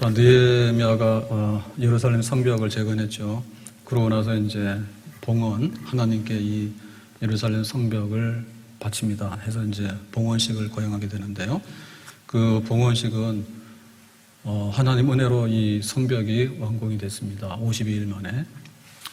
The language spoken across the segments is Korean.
자, 느헤미야가 예루살렘 성벽을 재건했죠. 그러고 나서 이제 봉헌, 하나님께 이 예루살렘 성벽을 바칩니다. 해서 이제 봉헌식을 거행하게 되는데요. 그 봉헌식은 하나님 은혜로 이 성벽이 완공이 됐습니다. 52일 만에.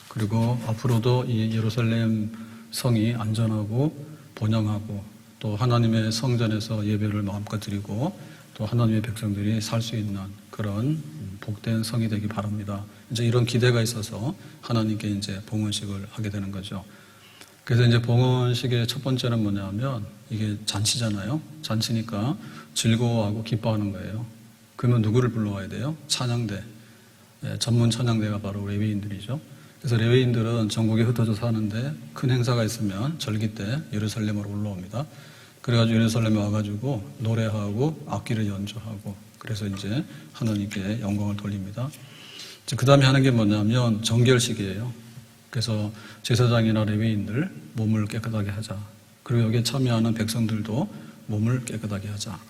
그리고 앞으로도 이 예루살렘 성이 안전하고 번영하고 또 하나님의 성전에서 예배를 마음껏 드리고 또 하나님의 백성들이 살 수 있는 그런 복된 성이 되기 바랍니다. 이제 이런 기대가 있어서 하나님께 이제 봉헌식을 하게 되는 거죠. 그래서 이제 봉헌식의 첫 번째는 뭐냐면 이게 잔치잖아요. 잔치니까 즐거워하고 기뻐하는 거예요. 그러면 누구를 불러와야 돼요? 찬양대. 전문 찬양대가 바로 레위인들이죠. 그래서 레위인들은 전국에 흩어져 사는데 큰 행사가 있으면 절기 때 예루살렘으로 올라옵니다. 그래가지고 예루살렘에 와가지고 노래하고 악기를 연주하고 그래서 이제 하나님께 영광을 돌립니다. 그 다음에 하는 게 뭐냐면 정결식이에요. 그래서 제사장이나 레위인들 몸을 깨끗하게 하자. 그리고 여기에 참여하는 백성들도 몸을 깨끗하게 하자.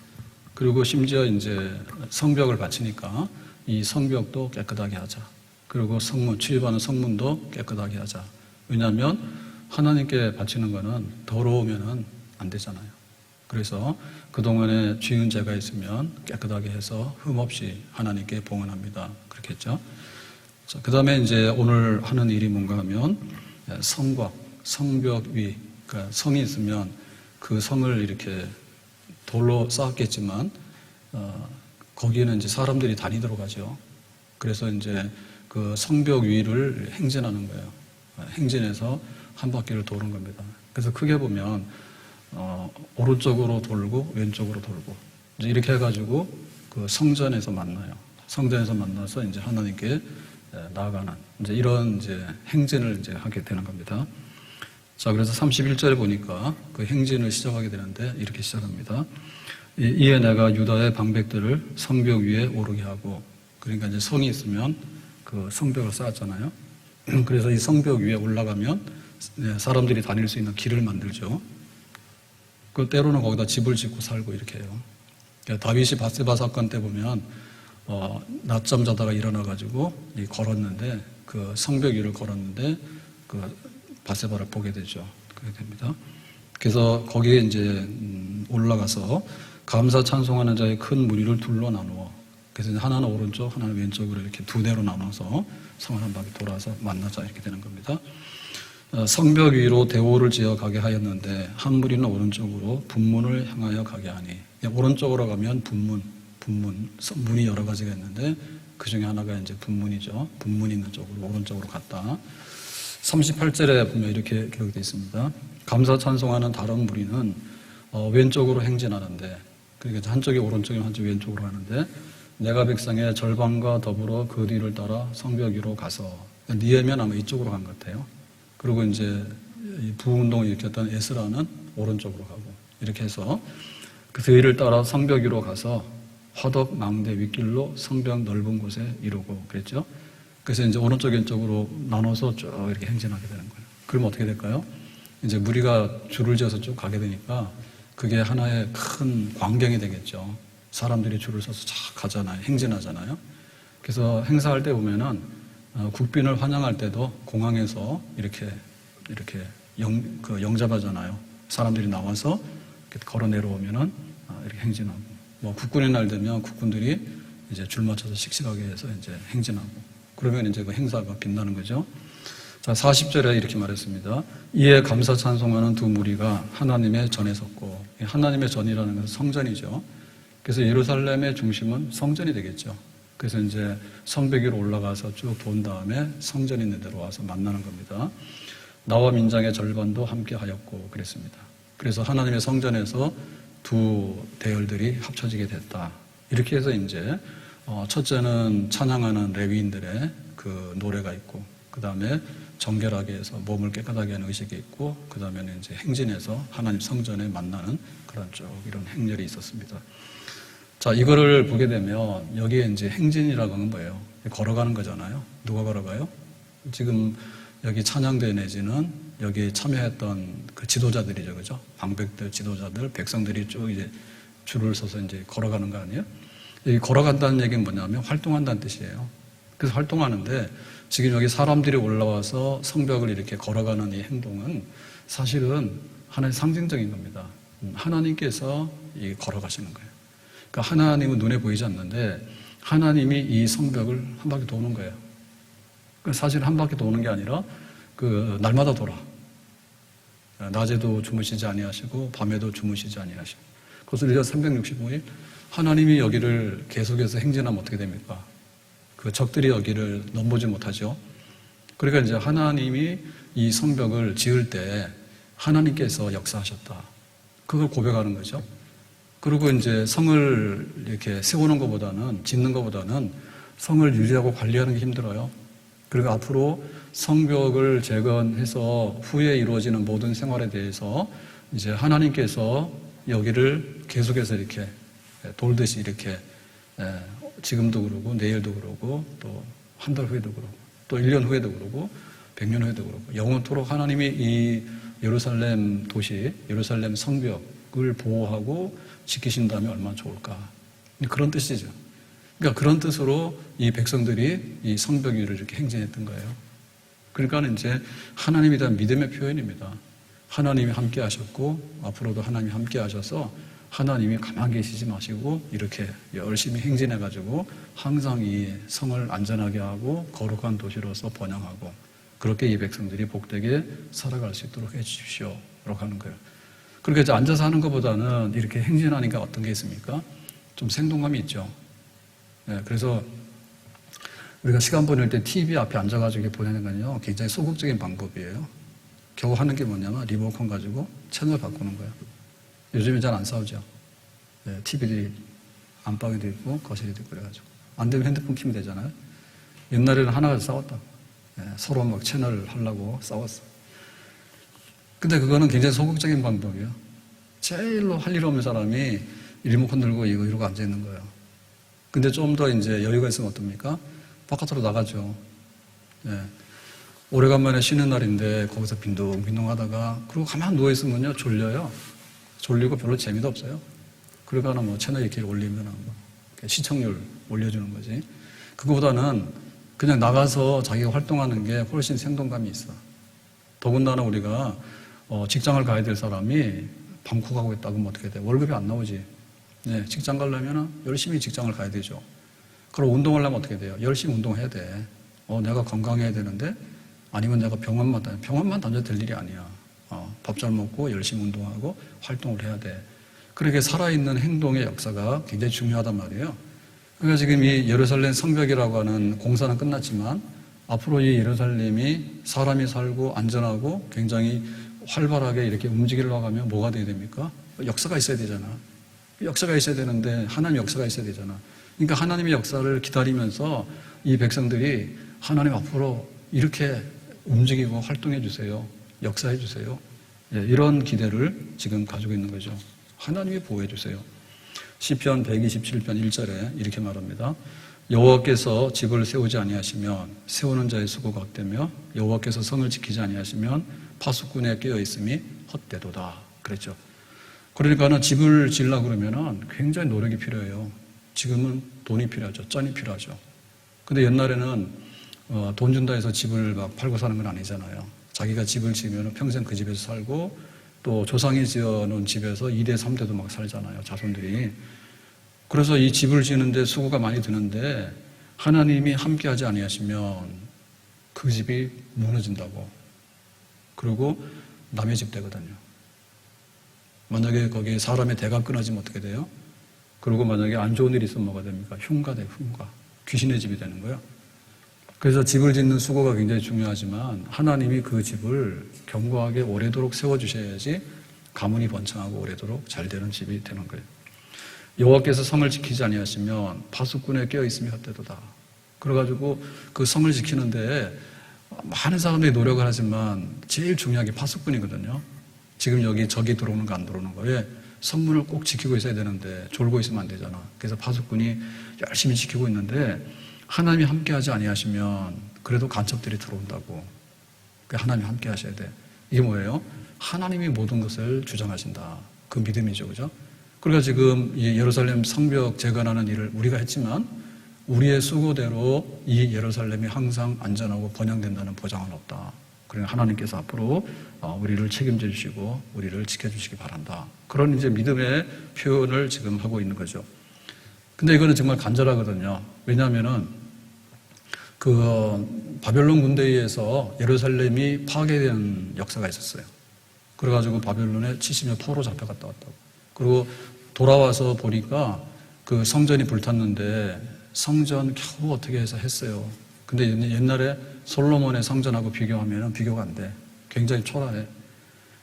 그리고 심지어 이제 성벽을 바치니까 이 성벽도 깨끗하게 하자. 그리고 성문, 출입하는 성문도 깨끗하게 하자. 왜냐하면 하나님께 바치는 거는 더러우면은 안 되잖아요. 그래서 그동안에 지은 죄가 있으면 깨끗하게 해서 흠없이 하나님께 봉헌합니다. 그렇게 했죠. 자, 그 다음에 이제 오늘 하는 일이 뭔가 하면 성곽, 성벽 위, 그러니까 성이 있으면 그 성을 이렇게 돌로 쌓았겠지만, 거기에는 이제 사람들이 다니도록 하죠. 그래서 이제 그 성벽 위를 행진하는 거예요. 행진해서 한 바퀴를 도는 겁니다. 그래서 크게 보면, 오른쪽으로 돌고 왼쪽으로 돌고 이제 이렇게 해가지고 그 성전에서 만나요. 성전에서 만나서 이제 하나님께 나아가는 이제 이런 이제 행진을 이제 하게 되는 겁니다. 자, 그래서 31절에 보니까 그 행진을 시작하게 되는데 이렇게 시작합니다. 이에 내가 유다의 방백들을 성벽 위에 오르게 하고, 그러니까 이제 성이 있으면 그 성벽을 쌓았잖아요. 그래서 이 성벽 위에 올라가면 사람들이 다닐 수 있는 길을 만들죠. 그 때로는 거기다 집을 짓고 살고 이렇게 해요. 그러니까 다윗이 밧세바 사건 때 보면 낮잠 자다가 일어나가지고 걸었는데 그 성벽 위를 걸었는데 그 밧세바를 보게 되죠. 그렇게 됩니다. 그래서 거기에 이제 올라가서 감사 찬송하는 자의 큰 무리를 둘로 나누어, 그래서 하나는 오른쪽, 하나는 왼쪽으로 이렇게 두 대로 나눠서 성을 한 바퀴 돌아서 만나자 이렇게 되는 겁니다. 성벽 위로 대오를 지어 가게 하였는데 한 무리는 오른쪽으로 분문을 향하여 가게 하니, 오른쪽으로 가면 분문, 문이 여러 가지가 있는데 그 중에 하나가 이제 분문이죠. 분문 있는 쪽으로 오른쪽으로 갔다. 38절에 보면 이렇게 기록되어 있습니다. 감사 찬송하는 다른 무리는 왼쪽으로 행진하는데, 그러니까 한쪽이 오른쪽이면 한쪽이 왼쪽으로 가는데 내가 백성의 절반과 더불어 그 뒤를 따라 성벽 위로 가서, 느헤미야는 아마 이쪽으로 간 것 같아요. 그리고 이제 부운동을 일으켰던 에스라는 오른쪽으로 가고 이렇게 해서 그 뒤를 따라 성벽 위로 가서 화덕 망대 윗길로 성벽 넓은 곳에 이르고 그랬죠. 그래서 이제 오른쪽 왼쪽으로 나눠서 쭉 이렇게 행진하게 되는 거예요. 그러면 어떻게 될까요? 이제 무리가 줄을 지어서 쭉 가게 되니까 그게 하나의 큰 광경이 되겠죠. 사람들이 줄을 서서 쫙 가잖아요. 행진하잖아요. 그래서 행사할 때 보면은 국빈을 환영할 때도 공항에서 이렇게 영접하잖아요. 사람들이 나와서 이렇게 걸어 내려오면은 이렇게 행진하고, 뭐 국군의 날 되면 국군들이 이제 줄 맞춰서 씩씩하게 해서 이제 행진하고, 그러면 이제 그 행사가 빛나는 거죠. 자, 40절에 이렇게 말했습니다. 이에 감사 찬송하는 두 무리가 하나님의 전에 섰고, 하나님의 전이라는 것은 성전이죠. 그래서 예루살렘의 중심은 성전이 되겠죠. 그래서 이제 성벽 위로 올라가서 쭉 돈 다음에 성전 있는 데로 와서 만나는 겁니다. 나와 민장의 절반도 함께 하였고 그랬습니다. 그래서 하나님의 성전에서 두 대열들이 합쳐지게 됐다. 이렇게 해서 이제 첫째는 찬양하는 레위인들의 그 노래가 있고, 그 다음에 정결하게 해서 몸을 깨끗하게 하는 의식이 있고, 그 다음에는 이제 행진해서 하나님 성전에 만나는 그런 쭉 이런 행렬이 있었습니다. 자, 이거를 보게 되면 여기에 이제 행진이라고 하는 뭐예요? 걸어가는 거잖아요. 누가 걸어가요? 지금 여기 찬양대 내지는 여기 참여했던 그 지도자들이죠, 그죠? 방백들, 지도자들, 백성들이 쭉 이제 줄을 서서 이제 걸어가는 거 아니에요? 이 걸어간다는 얘기는 뭐냐면 활동한다는 뜻이에요. 그래서 활동하는데 지금 여기 사람들이 올라와서 성벽을 이렇게 걸어가는 이 행동은 사실은 하나의 상징적인 겁니다. 하나님께서 이 걸어가시는 거예요. 그러니까 하나님은 눈에 보이지 않는데 하나님이 이 성벽을 한 바퀴 도는 거예요. 사실 한 바퀴 도는 게 아니라 그 날마다 돌아. 낮에도 주무시지 아니하시고 밤에도 주무시지 아니하시고. 그것을 1년 365일 하나님이 여기를 계속해서 행진하면 어떻게 됩니까? 그 적들이 여기를 넘보지 못하죠. 그러니까 이제 하나님이 이 성벽을 지을 때 하나님께서 역사하셨다. 그걸 고백하는 거죠. 그리고 이제 성을 이렇게 세우는 것보다는, 짓는 것보다는 성을 유지하고 관리하는 게 힘들어요. 그리고 앞으로 성벽을 재건해서 후에 이루어지는 모든 생활에 대해서 이제 하나님께서 여기를 계속해서 이렇게 돌듯이 이렇게 지금도 그러고 내일도 그러고 또 한 달 후에도 그러고 또 1년 후에도 그러고 100년 후에도 그러고 영원토록 하나님이 이 예루살렘 도시, 예루살렘 성벽을 보호하고 지키신다면 얼마나 좋을까. 그런 뜻이죠. 그러니까 그런 뜻으로 이 백성들이 이 성벽 위를 이렇게 행진했던 거예요. 그러니까 이제 하나님에 대한 믿음의 표현입니다. 하나님이 함께 하셨고 앞으로도 하나님이 함께 하셔서 하나님이 가만히 계시지 마시고 이렇게 열심히 행진해가지고 항상 이 성을 안전하게 하고 거룩한 도시로서 번영하고 그렇게 이 백성들이 복되게 살아갈 수 있도록 해주십시오. 라고 하는 거예요. 그렇게 이제 앉아서 하는 것보다는 이렇게 행진하니까 어떤 게 있습니까? 좀 생동감이 있죠. 네, 그래서 우리가 시간 보낼 때 TV 앞에 앉아가지고 보내는 건요, 굉장히 소극적인 방법이에요. 겨우 하는 게 뭐냐면 리모컨 가지고 채널 바꾸는 거예요. 요즘에 잘 안 싸우죠. 네, TV들이 안방에도 있고 거실에도 있고 그래가지고. 안 되면 핸드폰 키면 되잖아요. 옛날에는 하나 가지고 싸웠다고. 네, 서로 막 채널 하려고 싸웠어. 근데 그거는 굉장히 소극적인 방법이에요. 제일로 할 일 없는 사람이 리모컨 들고 이러고 앉아있는 거예요. 근데 좀 더 이제 여유가 있으면 어떻습니까? 바깥으로 나가죠. 네. 오래간만에 쉬는 날인데 거기서 빈둥빈둥 하다가 그리고 가만 누워있으면요 졸려요. 졸리고 별로 재미도 없어요. 그러거나 뭐 채널 이렇게 올리면 뭐 시청률 올려주는 거지. 그거보다는 그냥 나가서 자기가 활동하는 게 훨씬 생동감이 있어. 더군다나 우리가 직장을 가야 될 사람이 방콕 가고 있다고 하면 어떻게 돼? 월급이 안 나오지. 네, 직장 가려면 열심히 직장을 가야 되죠. 그럼 운동을 하면 어떻게 돼요? 열심히 운동해야 돼. 내가 건강해야 되는데 아니면 내가 병원만 다녀도 될 일이 아니야. 밥 잘 먹고 열심히 운동하고 활동을 해야 돼. 그렇게 살아있는 행동의 역사가 굉장히 중요하단 말이에요. 그러니까 지금 이 예루살렘 성벽이라고 하는 공사는 끝났지만 앞으로 이 예루살렘이 사람이 살고 안전하고 굉장히 활발하게 이렇게 움직이려고 하면 뭐가 돼야 됩니까? 역사가 있어야 되잖아. 역사가 있어야 되는데 하나님 역사가 있어야 되잖아. 그러니까 하나님의 역사를 기다리면서 이 백성들이 하나님 앞으로 이렇게 움직이고 활동해 주세요. 역사해 주세요. 이런 기대를 지금 가지고 있는 거죠. 하나님이 보호해 주세요. 시편 127편 1절에 이렇게 말합니다. 여호와께서 집을 세우지 아니하시면 세우는 자의 수고가 헛되며 여호와께서 성을 지키지 아니하시면 파수꾼에 깨어 있음이 헛되도다. 그랬죠. 그러니까는 집을 지으려고 그러면은 굉장히 노력이 필요해요. 지금은 돈이 필요하죠. 쩐이 필요하죠. 근데 옛날에는 돈 준다 해서 집을 막 팔고 사는 건 아니잖아요. 자기가 집을 지으면 평생 그 집에서 살고 또 조상이 지어놓은 집에서 2대, 3대도 막 살잖아요. 자손들이. 그래서 이 집을 지는데 수고가 많이 드는데 하나님이 함께하지 아니하시면 그 집이 무너진다고. 그리고 남의 집 되거든요. 만약에 거기에 사람의 대가 끊어지면 어떻게 돼요? 그리고 만약에 안 좋은 일이 있으면 뭐가 됩니까? 흉가 돼요, 흉가. 귀신의 집이 되는 거예요. 그래서 집을 짓는 수고가 굉장히 중요하지만 하나님이 그 집을 견고하게 오래도록 세워주셔야지 가문이 번창하고 오래도록 잘 되는 집이 되는 거예요. 여호와께서 성을 지키지 아니하시면 파수꾼에 깨어있음이 헛되도다. 그래가지고 그 성을 지키는데 많은 사람들이 노력을 하지만 제일 중요한 게 파수꾼이거든요. 지금 여기 적이 들어오는 거 안 들어오는 거에 성문을 꼭 지키고 있어야 되는데 졸고 있으면 안 되잖아. 그래서 파수꾼이 열심히 지키고 있는데 하나님이 함께하지 아니하시면 그래도 간첩들이 들어온다고. 하나님이 함께하셔야 돼. 이게 뭐예요? 하나님이 모든 것을 주장하신다. 그 믿음이죠, 그죠? 그러니까 지금 이 예루살렘 성벽 재건하는 일을 우리가 했지만 우리의 수고대로 이 예루살렘이 항상 안전하고 번영된다는 보장은 없다. 그러니까 하나님께서 앞으로 우리를 책임져 주시고 우리를 지켜주시기 바란다. 그런 이제 믿음의 표현을 지금 하고 있는 거죠. 근데 이거는 정말 간절하거든요. 왜냐하면은 그 바벨론 군대에 의해서 예루살렘이 파괴된 역사가 있었어요. 그래가지고 바벨론에 70년 포로 잡혀갔다 왔다고. 그리고 돌아와서 보니까 그 성전이 불탔는데 성전 겨우 어떻게 해서 했어요. 근데 옛날에 솔로몬의 성전하고 비교하면 비교가 안 돼. 굉장히 초라해.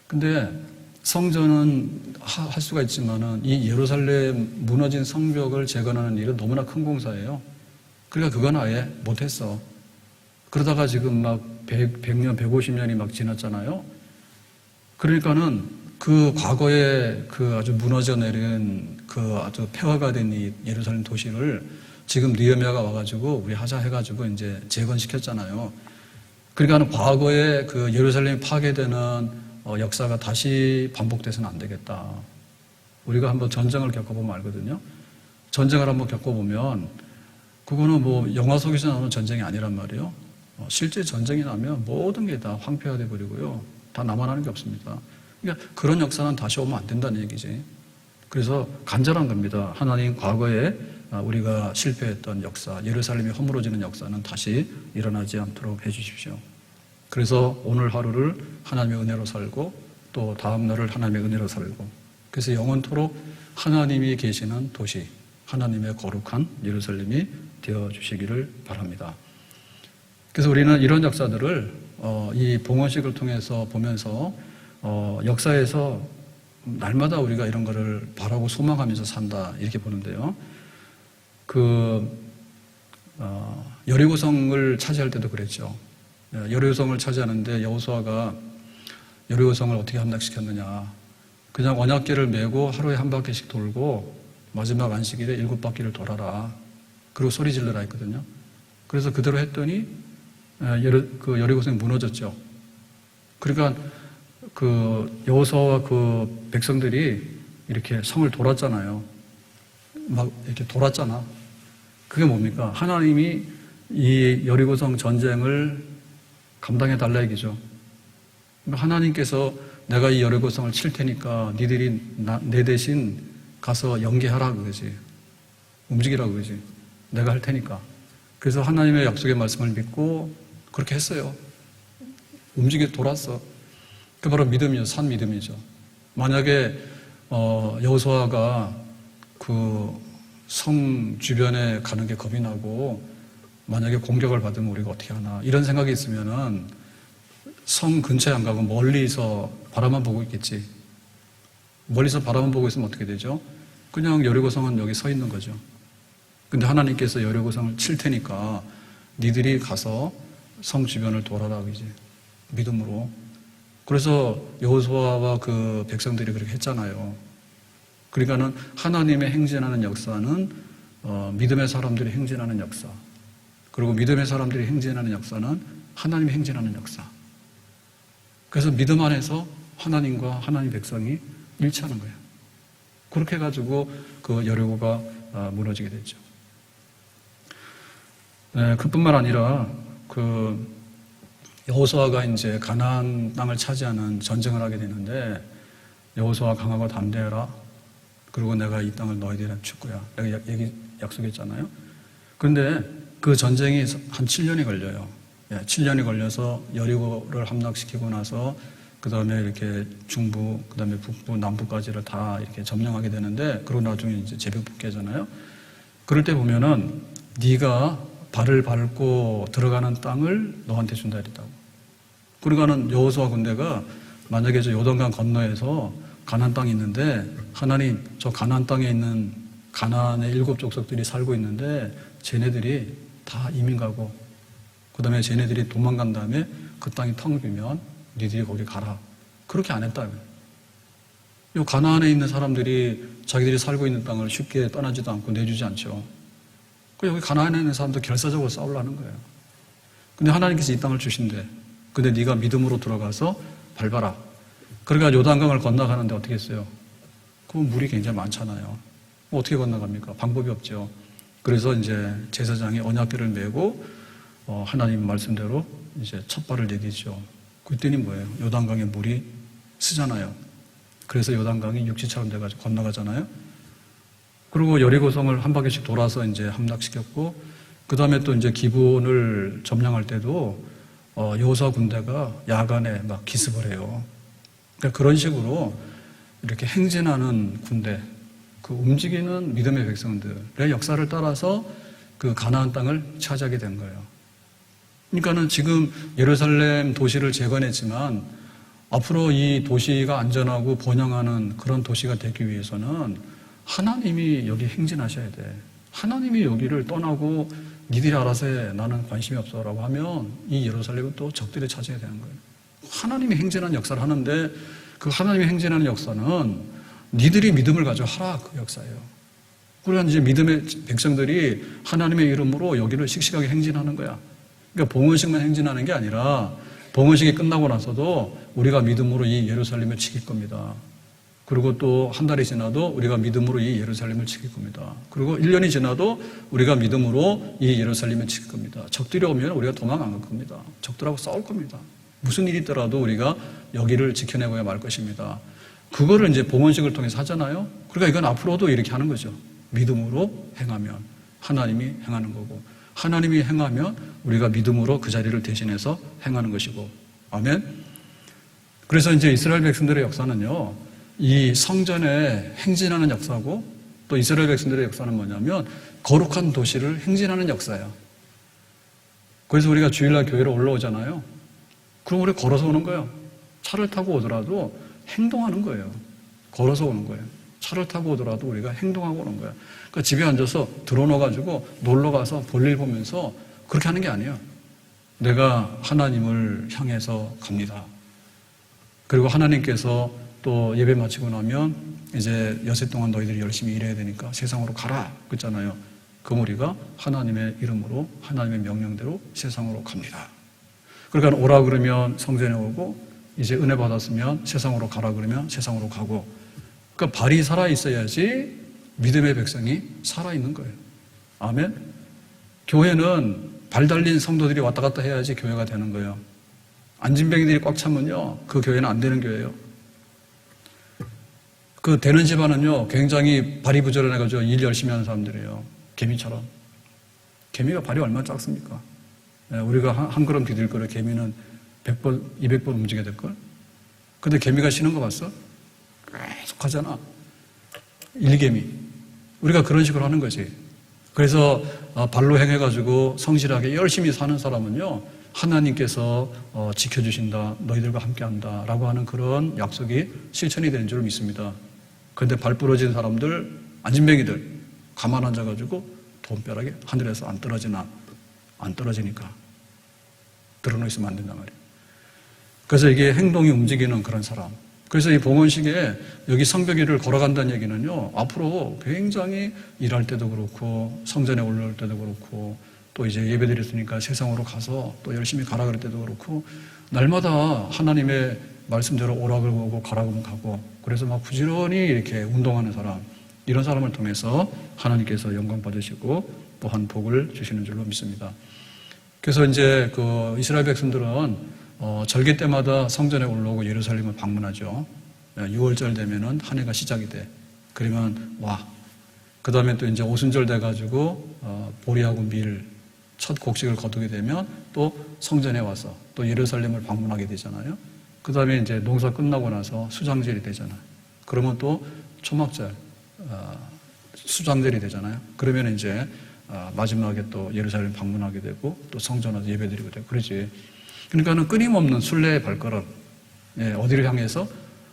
근데 성전은 할 수가 있지만은 이 예루살렘 무너진 성벽을 재건하는 일은 너무나 큰 공사예요. 그러니까 그건 아예 못했어. 그러다가 지금 막 100년, 150년이 막 지났잖아요. 그러니까는 그 과거에 그 아주 무너져 내린 그 아주 폐허가 된 이 예루살렘 도시를 지금 느헤미야가 와가지고 우리 하자 해가지고 이제 재건시켰잖아요. 그러니까 과거에 그 예루살렘이 파괴되는 역사가 다시 반복돼서는 안 되겠다. 우리가 한번 전쟁을 겪어보면 알거든요. 전쟁을 한번 겪어보면 그거는 뭐 영화 속에서 나오는 전쟁이 아니란 말이에요. 실제 전쟁이 나면 모든 게 다 황폐화돼 버리고요. 다 남아나는 게 없습니다. 그러니까 그런 역사는 다시 오면 안 된다는 얘기지. 그래서 간절한 겁니다. 하나님 과거에 우리가 실패했던 역사, 예루살렘이 허물어지는 역사는 다시 일어나지 않도록 해주십시오. 그래서 오늘 하루를 하나님의 은혜로 살고 또 다음 날을 하나님의 은혜로 살고 그래서 영원토록 하나님이 계시는 도시, 하나님의 거룩한 예루살렘이 되어주시기를 바랍니다. 그래서 우리는 이런 역사들을 이 봉헌식을 통해서 보면서 역사에서 날마다 우리가 이런 거를 바라고 소망하면서 산다 이렇게 보는데요. 여리고성을 차지할 때도 그랬죠. 여리고성을 차지하는데 여호수아가 여리고성을 어떻게 함락시켰느냐. 그냥 언약궤를 메고 하루에 한 바퀴씩 돌고 마지막 안식일에 7바퀴를 돌아라. 그리고 소리 질러라 했거든요. 그래서 그대로 했더니 그 여리고성이 무너졌죠. 그러니까 그 여호수아와 그 백성들이 이렇게 성을 돌았잖아요. 막 이렇게 돌았잖아. 그게 뭡니까? 하나님이 이 여리고성 전쟁을 감당해 달라 얘기죠. 하나님께서 내가 이 여리고성을 칠 테니까 니들이 내 대신 가서 연계하라 그러지. 움직이라 그러지. 내가 할 테니까. 그래서 하나님의 약속의 말씀을 믿고 그렇게 했어요. 움직여 돌았어. 그 바로 믿음이죠. 산 믿음이죠. 만약에 여호수아가 그 성 주변에 가는 게 겁이 나고 만약에 공격을 받으면 우리가 어떻게 하나 이런 생각이 있으면은 성 근처에 안 가고 멀리서 바라만 보고 있겠지. 멀리서 바라만 보고 있으면 어떻게 되죠? 그냥 여리고성은 여기 서 있는 거죠. 근데 하나님께서 여리고성을 칠 테니까 니들이 가서 성 주변을 돌아라 그러지. 믿음으로. 그래서 여호수아와 그 백성들이 그렇게 했잖아요. 그러니까는 하나님의 행진하는 역사는 믿음의 사람들이 행진하는 역사. 그리고 믿음의 사람들이 행진하는 역사는 하나님이 행진하는 역사. 그래서 믿음 안에서 하나님과 하나님 백성이 일치하는 거예요. 그렇게 해가지고 그 여리고가 무너지게 됐죠. 그뿐만 아니라 그 여호수아가 이제 가나안 땅을 차지하는 전쟁을 하게 되는데 여호수아 강하고 담대해라. 그리고 내가 이 땅을 너희들한테 줄 거야. 내가 약속했잖아요. 그런데 그 전쟁이 한 7년이 걸려요. 7년이 걸려서 여리고를 함락시키고 나서 그 다음에 이렇게 중부, 그 다음에 북부, 남부까지를 다 이렇게 점령하게 되는데 그러고 나중에 이제 재벽 복귀하잖아요. 그럴 때 보면은 네가 발을 밟고 들어가는 땅을 너한테 준다 이랬다고. 그러니까는 여호수아 군대가 만약에 저 요단강 건너에서 가나안 땅이 있는데 하나님 저 가나안 땅에 있는 가나안의 7족속들이 살고 있는데 쟤네들이 다 이민 가고 그 다음에 쟤네들이 도망간 다음에 그 땅이 텅 비면 니들이 거기 가라. 그렇게 안 했다며. 요 가나안에 있는 사람들이 자기들이 살고 있는 땅을 쉽게 떠나지도 않고 내주지 않죠. 여기 가나안에 있는 사람도 결사적으로 싸우려는 거예요. 근데 하나님께서 이 땅을 주신대. 근데 네가 믿음으로 들어가서 밟아라. 그러니까 요단강을 건너가는데 어떻게 했어요? 그 물이 굉장히 많잖아요. 어떻게 건너갑니까? 방법이 없죠. 그래서 이제 제사장이 언약궤를 메고 하나님 말씀대로 이제 첫 발을 내딛죠. 그랬더니 뭐예요? 요단강에 물이 쓰잖아요. 그래서 요단강이 육지처럼 돼가지고 건너가잖아요. 그리고 여리고성을 한 바퀴씩 돌아서 이제 함락시켰고, 그 다음에 또 이제 기브온을 점령할 때도 여호수아 군대가 야간에 막 기습을 해요. 그러니까 그런 식으로 이렇게 행진하는 군대, 그 움직이는 믿음의 백성들의 역사를 따라서 그 가나안 땅을 차지하게 된 거예요. 그러니까는 지금 예루살렘 도시를 재건했지만 앞으로 이 도시가 안전하고 번영하는 그런 도시가 되기 위해서는 하나님이 여기 행진하셔야 돼. 하나님이 여기를 떠나고 니들이 알아서 해, 나는 관심이 없어 라고 하면 이 예루살렘은 또 적들이 차지해야 되는 거예요. 하나님이 행진하는 역사를 하는데 그 하나님이 행진하는 역사는 니들이 믿음을 가지고 하라, 그 역사예요. 그러니까 이제 믿음의 백성들이 하나님의 이름으로 여기를 씩씩하게 행진하는 거야. 그러니까 봉헌식만 행진하는 게 아니라 봉헌식이 끝나고 나서도 우리가 믿음으로 이 예루살렘을 지킬 겁니다. 그리고 또 한 달이 지나도 우리가 믿음으로 이 예루살렘을 지킬 겁니다. 그리고 1년이 지나도 우리가 믿음으로 이 예루살렘을 지킬 겁니다. 적들이 오면 우리가 도망 안 갈 겁니다. 적들하고 싸울 겁니다. 무슨 일이 있더라도 우리가 여기를 지켜내고야 말 것입니다. 그거를 이제 봉헌식을 통해서 하잖아요. 그러니까 이건 앞으로도 이렇게 하는 거죠. 믿음으로 행하면 하나님이 행하는 거고, 하나님이 행하면 우리가 믿음으로 그 자리를 대신해서 행하는 것이고. 아멘. 그래서 이제 이스라엘 백성들의 역사는요, 이 성전에 행진하는 역사고, 또 이스라엘 백성들의 역사는 뭐냐면 거룩한 도시를 행진하는 역사예요. 그래서 우리가 주일날 교회로 올라오잖아요. 그럼 우리 걸어서 오는 거예요. 차를 타고 오더라도 행동하는 거예요. 걸어서 오는 거예요. 차를 타고 오더라도 우리가 행동하고 오는 거예요. 그러니까 집에 앉아서 들어놓아가지고 놀러가서 볼일 보면서 그렇게 하는 게 아니에요. 내가 하나님을 향해서 갑니다. 그리고 하나님께서 또 예배 마치고 나면 이제 여세 동안 너희들이 열심히 일해야 되니까 세상으로 가라 그랬잖아요. 그럼 우리가 하나님의 이름으로 하나님의 명령대로 세상으로 갑니다. 그러니까 오라 그러면 성전에 오고, 이제 은혜 받았으면 세상으로 가라 그러면 세상으로 가고. 그러니까 발이 살아 있어야지 믿음의 백성이 살아 있는 거예요. 아멘. 교회는 발 달린 성도들이 왔다 갔다 해야지 교회가 되는 거예요. 안진뱅이들이 꽉 차면요, 그 교회는 안 되는 교회예요. 그 되는 집안은요, 굉장히 발이 부지런해가지고 일 열심히 하는 사람들이에요. 개미처럼. 개미가 발이 얼마나 작습니까? 우리가 한 걸음 디딜 거를 개미는 100번, 200번 움직여야 될걸? 근데 개미가 쉬는 거 봤어? 계속 하잖아. 일개미. 우리가 그런 식으로 하는 거지. 그래서 발로 행해가지고 성실하게 열심히 사는 사람은요, 하나님께서 지켜주신다, 너희들과 함께한다 라고 하는 그런 약속이 실천이 되는 줄 믿습니다. 그런데 발 부러진 사람들, 안진뱅이들 가만 앉아가지고 돈벼락에 하늘에서 안 떨어지니까 들어놓 있으면 안 된단 말이에요. 그래서 이게 행동이 움직이는 그런 사람. 그래서 이 봉헌식에 여기 성벽 위를 걸어간다는 얘기는요, 앞으로 굉장히 일할 때도 그렇고 성전에 올라올 때도 그렇고, 또 이제 예배 드렸으니까 세상으로 가서 또 열심히 가라 그럴 때도 그렇고, 날마다 하나님의 말씀대로 오라 그러고 오고 가라 그러면 가고, 그래서 막 부지런히 이렇게 운동하는 사람, 이런 사람을 통해서 하나님께서 영광 받으시고 또한 복을 주시는 줄로 믿습니다. 그래서 이제 그 이스라엘 백성들은 절기 때마다 성전에 올라오고 예루살렘을 방문하죠. 6월절 되면은 한 해가 시작이 돼. 그러면 와. 그 다음에 또 이제 오순절 돼가지고 보리하고 밀 첫 곡식을 거두게 되면 또 성전에 와서 또 예루살렘을 방문하게 되잖아요. 그 다음에 이제 농사 끝나고 나서 수장절이 되잖아요. 그러면 또 초막절, 수장절이 되잖아요. 그러면 이제 마지막에 또 예루살렘 방문하게 되고 또 성전 와서 예배드리고 되고 그러지. 그러니까는 끊임없는 순례의 발걸음. 예, 어디를 향해서?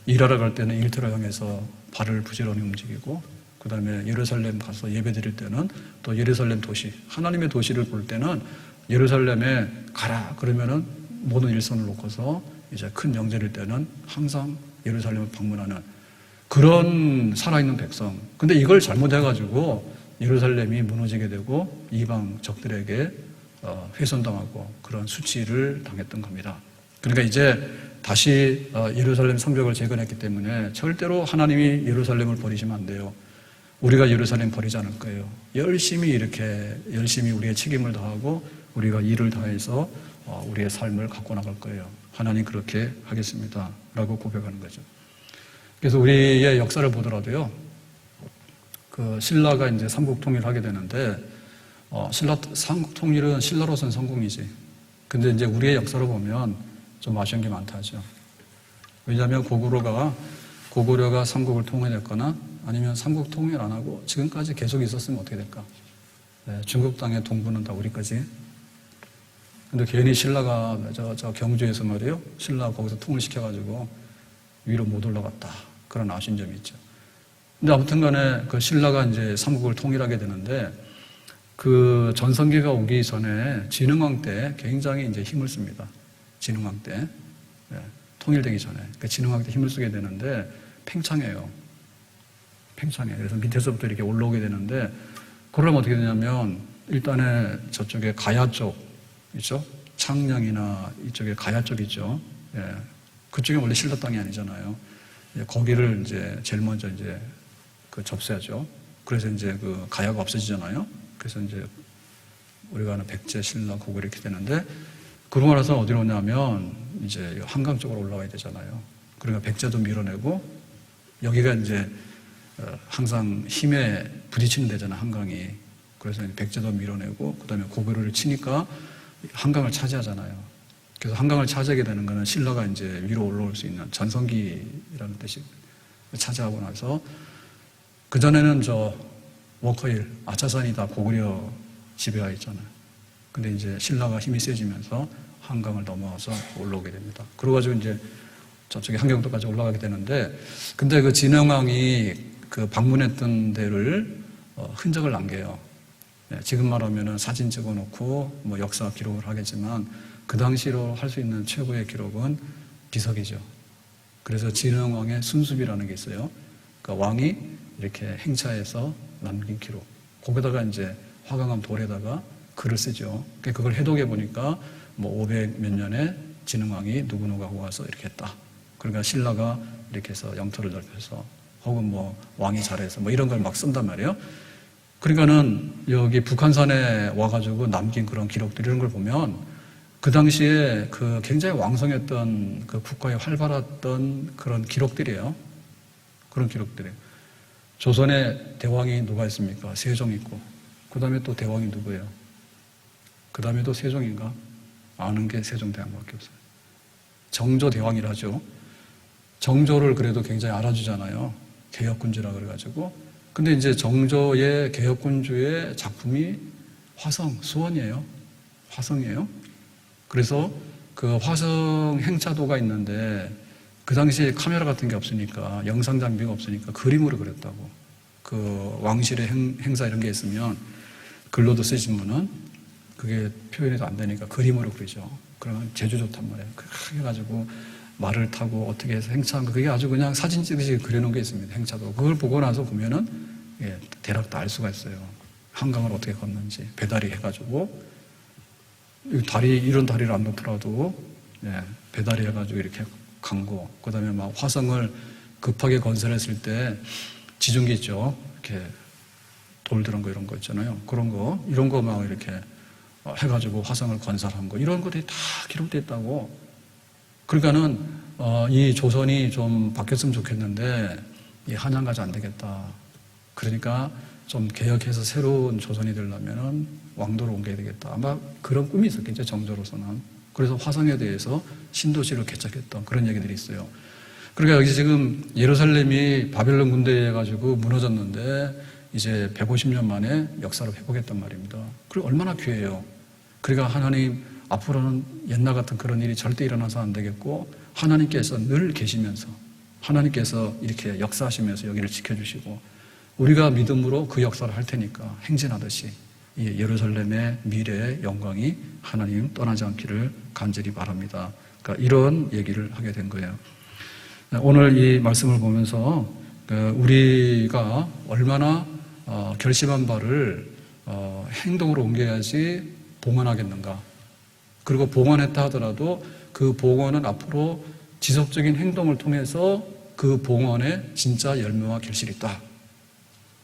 일하러 갈 때는 일터를 향해서 발을 부지런히 움직이고, 그 다음에 예루살렘 가서 예배 드릴 때는 또 예루살렘 도시, 하나님의 도시를 볼 때는 예루살렘에 가라 그러면은 모든 일선을 놓고서 이제 큰 명절일 때는 항상 예루살렘을 방문하는 그런 살아있는 백성. 근데 이걸 잘못해가지고 예루살렘이 무너지게 되고 이방 적들에게 훼손당하고 그런 수치를 당했던 겁니다. 그러니까 이제 다시 예루살렘 성벽을 재건했기 때문에 절대로 하나님이 예루살렘을 버리시면 안 돼요. 우리가 예루살렘 버리지 않을 거예요. 열심히 우리의 책임을 다하고 우리가 일을 다해서 우리의 삶을 갖고 나갈 거예요. 하나님 그렇게 하겠습니다. 라고 고백하는 거죠. 그래서 우리의 역사를 보더라도요, 그 신라가 이제 삼국 통일을 하게 되는데, 삼국 통일은 신라로서는 성공이지. 근데 이제 우리의 역사를 보면 좀 아쉬운 게 많다죠. 왜냐하면 고구려가 삼국을 통일했거나 아니면 삼국 통일 안 하고 지금까지 계속 있었으면 어떻게 될까? 네, 중국 땅의 동부는 다 우리 거지. 근데 괜히 신라가 저 경주에서 말이에요. 신라 거기서 통일시켜가지고 위로 못 올라갔다. 그런 아쉬운 점이 있죠. 근데 아무튼 간에 그 신라가 이제 삼국을 통일하게 되는데 그 전성기가 오기 전에 진흥왕 때 굉장히 이제 힘을 씁니다. 진흥왕 때. 네, 통일되기 전에. 그 진흥왕 때 힘을 쓰게 되는데 팽창해요. 그래서 밑에서부터 이렇게 올라오게 되는데 그러면 어떻게 되냐면 일단은 저쪽에 가야 쪽 있죠? 창녕이나 이쪽에 가야 쪽 있죠? 예. 그쪽이 원래 신라 땅이 아니잖아요. 예, 거기를 이제 제일 먼저 이제 그 접수하죠. 그래서 이제 그 가야가 없어지잖아요. 그래서 이제 우리가 아는 백제, 신라, 고구 이렇게 되는데 그러고 나서 어디로 오냐면 이제 한강 쪽으로 올라와야 되잖아요. 그러니까 백제도 밀어내고 여기가 이제 항상 힘에 부딪히는 데잖아, 한강이. 그래서 백제도 밀어내고 그다음에 고구려를 치니까 한강을 차지하잖아요. 그래서 한강을 차지하게 되는 거는 신라가 이제 위로 올라올 수 있는 전성기라는 뜻이 차지하고 나서 그전에는 저 워커힐, 아차산이 다 고구려 지배가 있잖아요. 근데 이제 신라가 힘이 세지면서 한강을 넘어와서 올라오게 됩니다. 그래가지고 이제 저쪽에 한경도까지 올라가게 되는데 근데 그 진흥왕이 그 방문했던 데를 흔적을 남겨요. 네, 지금 말하면은 사진 찍어놓고 뭐 역사 기록을 하겠지만 그 당시로 할 수 있는 최고의 기록은 비석이죠. 그래서 진흥왕의 순수비라는 게 있어요. 그러니까 왕이 이렇게 행차해서 남긴 기록. 거기다가 이제 화강암 돌에다가 글을 쓰죠. 그걸 해독해 보니까 뭐 500 몇 년에 진흥왕이 누구누구 하고 와서 이렇게 했다. 그러니까 신라가 이렇게 해서 영토를 넓혀서 혹은 뭐 왕이 잘해서 뭐 이런 걸 막 쓴단 말이에요. 그러니까는 여기 북한산에 와가지고 남긴 그런 기록들 이런 걸 보면 그 당시에 그 굉장히 왕성했던 그 국가에 활발했던 그런 기록들이에요. 그런 기록들이에요. 조선에 대왕이 누가 있습니까? 세종 있고. 그 다음에 또 대왕이 누구예요? 그 다음에 또 세종인가? 아는 게 세종대왕밖에 없어요. 정조대왕이라 하죠. 정조를 그래도 굉장히 알아주잖아요. 개혁군주라 그래가지고. 근데 이제 정조의 개혁군주의 작품이 화성, 수원이에요. 화성이에요. 그래서 그 화성 행차도가 있는데 그 당시에 카메라 같은 게 없으니까 영상 장비가 없으니까 그림으로 그렸다고. 그 왕실의 행사 이런 게 있으면 글로도 쓰시면은 그게 표현이 안 되니까 그림으로 그리죠. 그러면 제주 좋단 말이에요. 크게 해가지고 말을 타고 어떻게 해서 행차한 거 그게 아주 그냥 사진 찍듯이 그려놓은 게 있습니다. 행차도. 그걸 보고 나서 보면은 예, 대략 다 알 수가 있어요. 한강을 어떻게 걷는지 배다리 해가지고 이런 다리를 안 놓더라도 예, 배다리 해가지고 이렇게 간 거. 그다음에 막 화성을 급하게 건설했을 때 지중기 있죠. 이렇게 돌 들은 거 이런 거 있잖아요. 그런 거 이런 거 막 이렇게 해가지고 화성을 건설한 거 이런 것들이 다 기록돼 있다고. 그러니까는 이 조선이 좀 바뀌었으면 좋겠는데 이 한양까지 안 되겠다. 그러니까 좀 개혁해서 새로운 조선이 되려면은 왕도로 옮겨야 되겠다. 아마 그런 꿈이 있었겠죠, 정조로서는. 그래서 화성에 대해서 신도시를 개척했던 그런 얘기들이 있어요. 그러니까 여기 지금 예루살렘이 바벨론 군대에 가지고 무너졌는데 이제 150년 만에 역사를 회복했단 말입니다. 그리고 얼마나 귀해요. 그러니까 하나님 앞으로는 옛날 같은 그런 일이 절대 일어나서 안 되겠고 하나님께서 늘 계시면서 하나님께서 이렇게 역사하시면서 여기를 지켜주시고 우리가 믿음으로 그 역사를 할 테니까 행진하듯이 이 예루살렘의 미래의 영광이 하나님 떠나지 않기를 간절히 바랍니다. 그러니까 이런 얘기를 하게 된 거예요. 오늘 이 말씀을 보면서 우리가 얼마나 결심한 바를 행동으로 옮겨야지 봉헌하겠는가. 그리고 봉헌했다 하더라도 그 봉헌은 앞으로 지속적인 행동을 통해서 그 봉헌에 진짜 열매와 결실이 있다.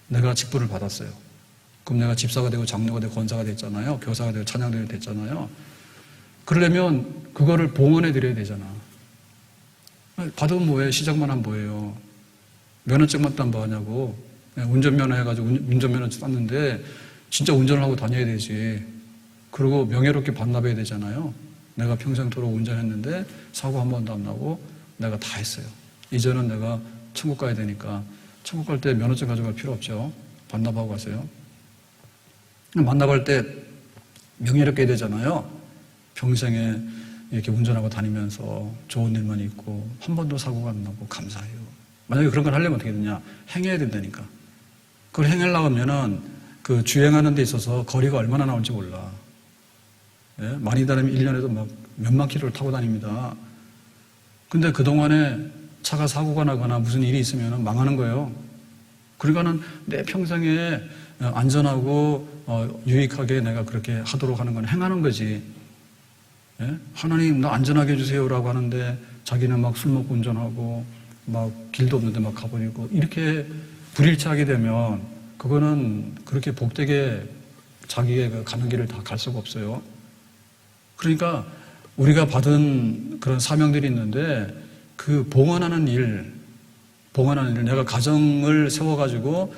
내가 직분을 받았어요. 그럼 내가 집사가 되고 장로가 되고 권사가 됐잖아요. 교사가 되고 찬양대가 됐잖아요. 그러려면 그거를 봉헌해 드려야 되잖아. 받으면 뭐해? 시작만 하면 뭐예요? 면허증만 따면 뭐하냐고. 운전면허 해가지고 운전면허 땄는데 진짜 운전을 하고 다녀야 되지. 그리고 명예롭게 반납해야 되잖아요. 내가 평생토록 운전했는데 사고 한 번도 안 나고 내가 다 했어요. 이제는 내가 천국 가야 되니까 천국 갈 때 면허증 가져갈 필요 없죠. 반납하고 가세요. 반납할 때 명예롭게 해야 되잖아요. 평생에 이렇게 운전하고 다니면서 좋은 일만 있고 한 번도 사고가 안 나고 감사해요. 만약에 그런 걸 하려면 어떻게 되냐? 행해야 된다니까. 그걸 행하려고 하면은 그 주행하는 데 있어서 거리가 얼마나 나올지 몰라. 예? 많이 다니면 1년에도 막 몇만 킬로를 타고 다닙니다. 근데 그동안에 차가 사고가 나거나 무슨 일이 있으면 망하는 거예요. 그러니까는 내 평생에 안전하고 유익하게 내가 그렇게 하도록 하는 건 행하는 거지. 예? 하나님 나 안전하게 해주세요라고 하는데 자기는 막 술 먹고 운전하고 막 길도 없는데 막 가버리고 이렇게 불일치하게 되면 그거는 그렇게 복되게 자기의 가는 길을 다 갈 수가 없어요. 그러니까 우리가 받은 그런 사명들이 있는데 그 봉헌하는 일 내가 가정을 세워가지고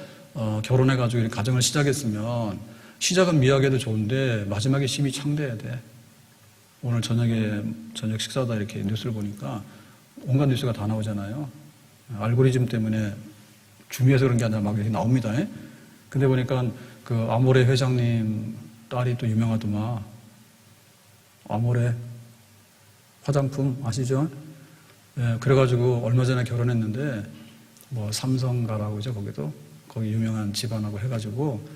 결혼해가지고 이렇게 가정을 시작했으면 시작은 미약해도 좋은데 마지막에 심히 창대해야 돼. 오늘 저녁 식사다 이렇게 뉴스를 보니까 온갖 뉴스가 다 나오잖아요. 알고리즘 때문에 준비해서 그런 게 아니라 막 이렇게 나옵니다. 근데 보니까 그 아모레 회장님 딸이 또 유명하더만. 아모레 화장품 아시죠? 예, 그래가지고 얼마 전에 결혼했는데 뭐 삼성가라고 그죠? 거기도 거기 유명한 집안하고 해가지고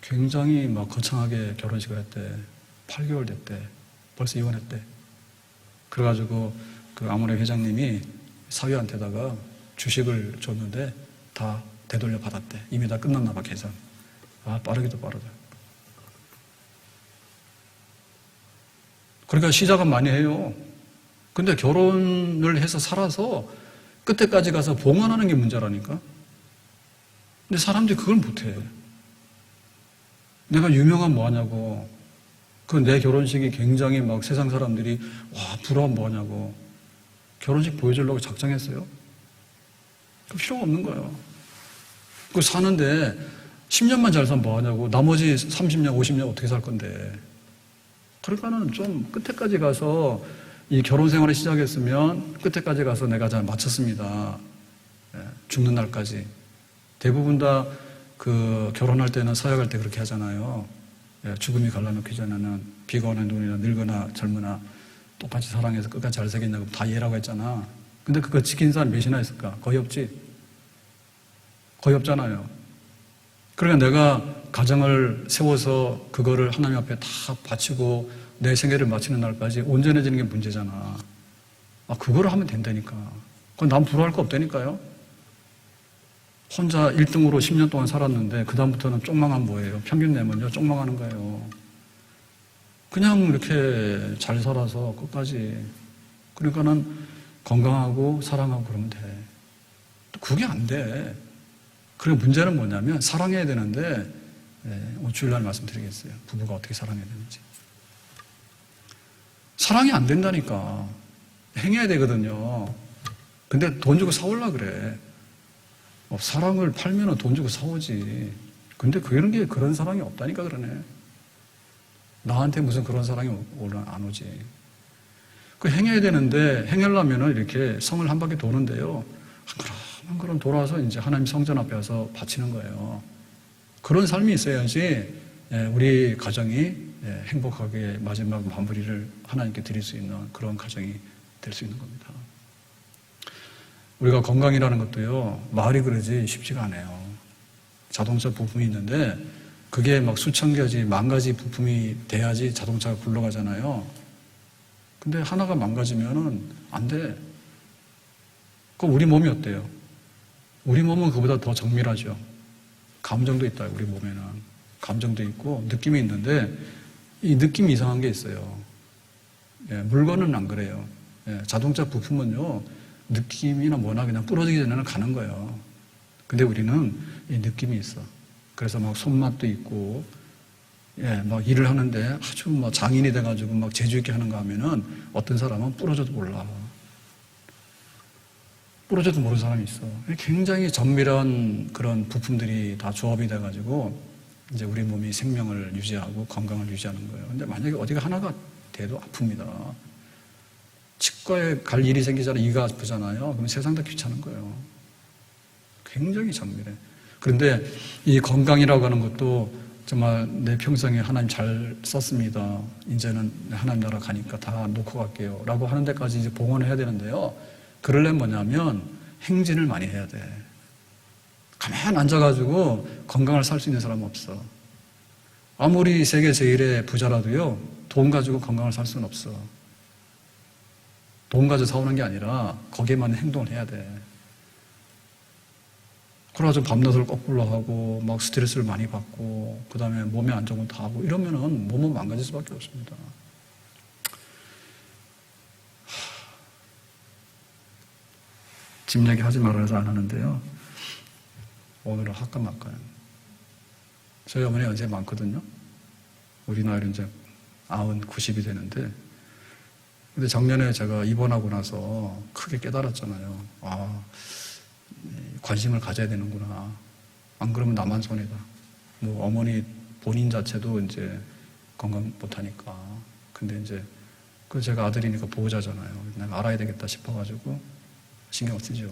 굉장히 막 거창하게 결혼식을 했대. 8개월 됐대. 벌써 이혼했대. 그래가지고 그 아모레 회장님이 사위한테다가 주식을 줬는데 다 되돌려 받았대. 이미 다 끝났나 봐 계산. 아 빠르기도 빠르다. 그러니까 시작은 많이 해요. 근데 결혼을 해서 살아서 끝에까지 가서 봉헌하는 게 문제라니까. 근데 사람들이 그걸 못해. 내가 유명한 뭐하냐고. 그 내 결혼식이 굉장히 막 세상 사람들이 와 부러움 뭐하냐고. 결혼식 보여주려고 작정했어요. 그 필요가 없는 거예요. 그 사는데 10년만 잘 살면 뭐하냐고. 나머지 30년, 50년 어떻게 살 건데. 그러니까는 좀 끝에까지 가서 이 결혼 생활을 시작했으면 끝에까지 가서 내가 잘 마쳤습니다. 죽는 날까지. 대부분 다 그 결혼할 때는 서약할 때 그렇게 하잖아요. 죽음이 갈라놓기 전에는 비거나 눈이나 늙거나 젊으나 똑같이 사랑해서 끝까지 잘 살겠냐고 다 예라고 했잖아. 근데 그거 지킨 사람 몇이나 있을까? 거의 없지. 거의 없잖아요. 그러니까 내가 가정을 세워서 그거를 하나님 앞에 다 바치고 내 생애를 마치는 날까지 온전해지는 게 문제잖아. 그거를 하면 된다니까. 그건 난 부러워할 거 없다니까요. 혼자 1등으로 10년 동안 살았는데 그 다음부터는 쪽망하면 뭐예요? 평균 내면요 쪽망하는 거예요. 그냥 이렇게 잘 살아서 끝까지. 그러니까는 건강하고 사랑하고 그러면 돼. 또 그게 안 돼. 그리고 문제는 뭐냐면 사랑해야 되는데 오늘 주일날 말씀드리겠어요. 부부가 어떻게 사랑해야 되는지. 사랑이 안 된다니까. 행해야 되거든요. 근데 돈 주고 사오려고 그래. 사랑을 팔면 돈 주고 사오지. 근데 그런 사랑이 없다니까 그러네. 나한테 무슨 그런 사랑이 안 오지. 그 행해야 되는데 행하려면 이렇게 성을 한 바퀴 도는데요. 그럼 돌아와서 이제 하나님 성전 앞에 와서 바치는 거예요. 그런 삶이 있어야지 우리 가정이 행복하게 마지막 마무리를 하나님께 드릴 수 있는 그런 가정이 될 수 있는 겁니다. 우리가 건강이라는 것도요, 말이 그러지 쉽지가 않아요. 자동차 부품이 있는데 그게 막 수천 가지, 만 가지 부품이 돼야지 자동차가 굴러가잖아요. 근데 하나가 망가지면은 안 돼. 그럼 우리 몸이 어때요? 우리 몸은 그보다 더 정밀하죠. 감정도 있다, 우리 몸에는. 감정도 있고 느낌이 있는데 이 느낌이 이상한 게 있어요. 물건은 안 그래요. 예, 자동차 부품은요, 느낌이나 뭐나 그냥 부러지기 전에는 가는 거예요. 근데 우리는 이 느낌이 있어. 그래서 막 손맛도 있고, 예, 막 일을 하는데 아주 막 장인이 돼가지고 막 재주 있게 하는가 하면은 어떤 사람은 부러져도 몰라. 부러져도 모르는 사람이 있어. 굉장히 정밀한 그런 부품들이 다 조합이 돼가지고 이제 우리 몸이 생명을 유지하고 건강을 유지하는 거예요. 근데 만약에 어디가 하나가 돼도 아픕니다. 치과에 갈 일이 생기잖아요. 이가 아프잖아요. 그럼 세상 다 귀찮은 거예요. 굉장히 정밀해. 그런데 이 건강이라고 하는 것도 정말 내 평생에 하나님 잘 썼습니다. 이제는 하나님 나라 가니까 다 놓고 갈게요. 라고 하는 데까지 이제 봉헌을 해야 되는데요. 그러려면 뭐냐면 행진을 많이 해야 돼. 가만히 앉아가지고 건강을 살 수 있는 사람은 없어. 아무리 세계 제일의 부자라도요, 돈 가지고 건강을 살 수는 없어. 돈 가지고 사오는 게 아니라 거기에 맞는 행동을 해야 돼. 그래가지고 밤낮을 거꾸로 하고 막 스트레스를 많이 받고 그 다음에 몸에 안 좋은 것도 하고 이러면은 몸은 망가질 수밖에 없습니다. 집 얘기 하지 말아서 안 하는데요. 오늘은 할까 말까요. 저희 어머니 연세 많거든요. 우리 나이로 이제 90, 90이 되는데, 근데 작년에 제가 입원하고 나서 크게 깨달았잖아요. 관심을 가져야 되는구나. 안 그러면 나만 손해다. 뭐 어머니 본인 자체도 이제 건강 못하니까. 근데 이제 그 제가 아들이니까 보호자잖아요. 내가 알아야 되겠다 싶어가지고 신경 쓰죠.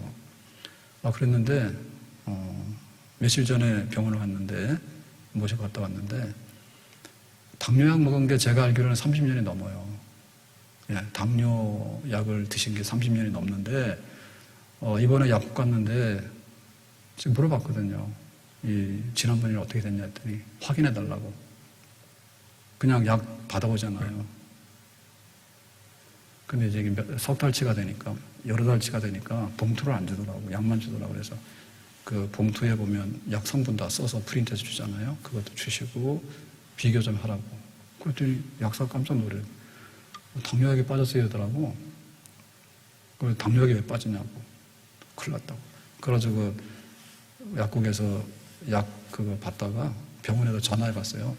그랬는데 며칠 전에 병원을 갔는데 모시고 갔다 왔는데 당뇨약 먹은 게 제가 알기로는 30년이 넘어요. 예, 당뇨약을 드신 게 30년이 넘는데 이번에 약국 갔는데 지금 물어봤거든요. 지난번에 어떻게 됐냐 했더니 확인해 달라고. 그냥 약 받아오잖아요. 근데 이제 석 달치가 되니까, 여러 달치가 되니까 봉투를 안 주더라고. 약만 주더라고. 그래서 그 봉투에 보면 약 성분 다 써서 프린트해서 주잖아요. 그것도 주시고 비교 좀 하라고. 그랬더니 약사 깜짝 놀래요. 당뇨약에 빠졌어야 하더라고. 그래서 당뇨약에 왜 빠지냐고. 큰일 났다고. 그래가지고 약국에서 약 그거 받다가 병원에서 전화해 봤어요.